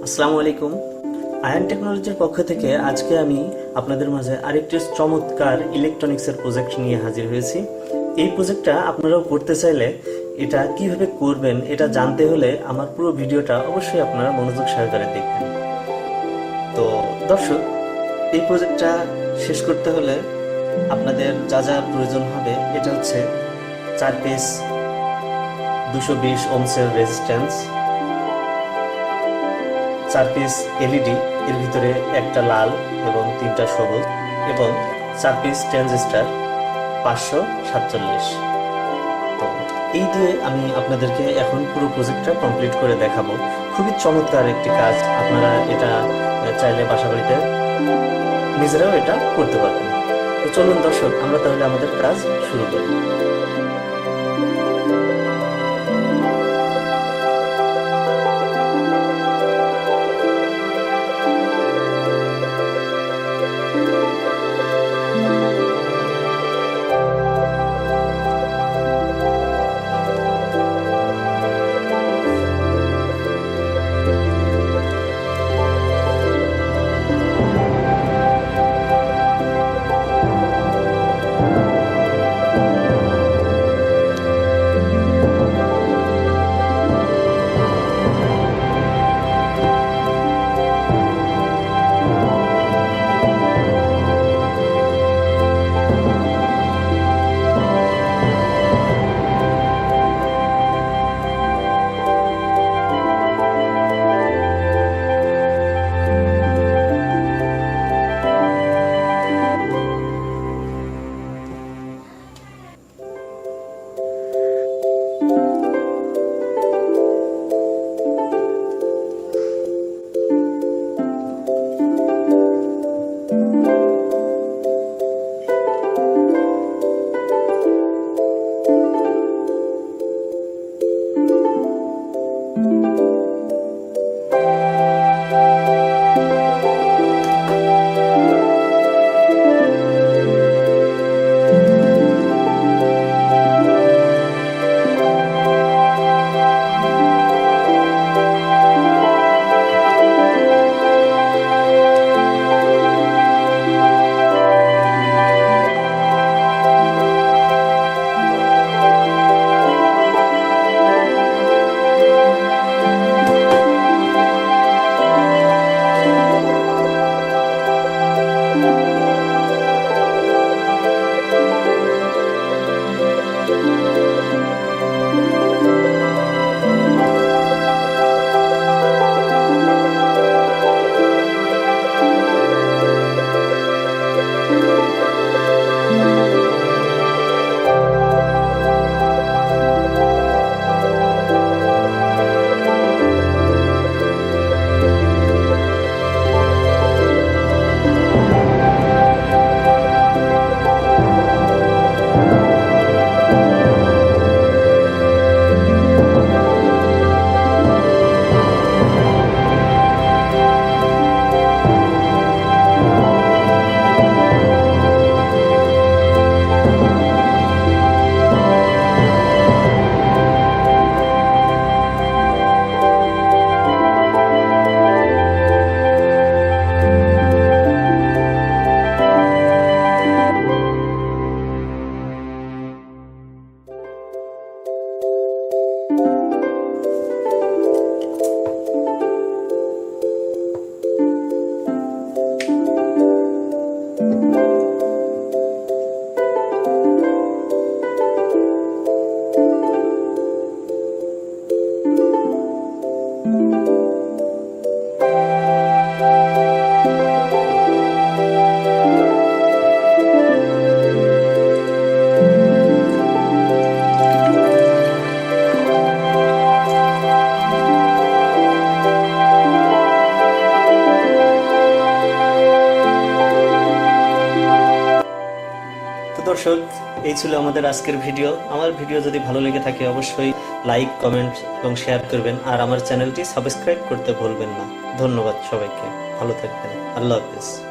আসসালামু আলাইকুম। আয়ান টেকনোলজির পক্ষ থেকে আজকে আমি আপনাদের মাঝে আরেকটি চমৎকার ইলেকট্রনিক্সের প্রজেক্ট নিয়ে হাজির হয়েছি। এই প্রজেক্টটা আপনারাও করতে চাইলে এটা কিভাবে করবেন এটা জানতে হলে আমার পুরো ভিডিওটা অবশ্যই আপনারা মনোযোগ সহকারে দেখবেন। তো দর্শক, এই প্রজেক্টটা শেষ করতে হলে আপনাদের যা যা প্রয়োজন হবে এটা হচ্ছে 4 পিস 220 ওহমসের রেজিস্ট্যান্স, 4 পিস এলইডি, এর ভিতরে একটা লাল এবং 3টা সবুজ, এবং 4 পিস ট্রানজিস্টর 547। তো এই দিয়ে আমি আপনাদেরকে এখন পুরো প্রজেক্টটা কমপ্লিট করে দেখাবো। খুবই চমৎকার একটি কাজ, আপনারা এটা চাইলে বাসা বাড়িতে নিজেরাও এটা করতে পারবেন। তো চলুন দর্শক, আমরা তাহলে আমাদের কাজ শুরু করি। দর্শক, এই ছিল আমাদের আজকের ভিডিও। আমার ভিডিও যদি ভালো লেগে থাকে অবশ্যই লাইক, কমেন্ট এবং শেয়ার করবেন, আর আমার চ্যানেলটি সাবস্ক্রাইব করতে ভুলবেন না। ধন্যবাদ সবাইকে, ভালো থাকবেন, আল্লাহ হাফেজ।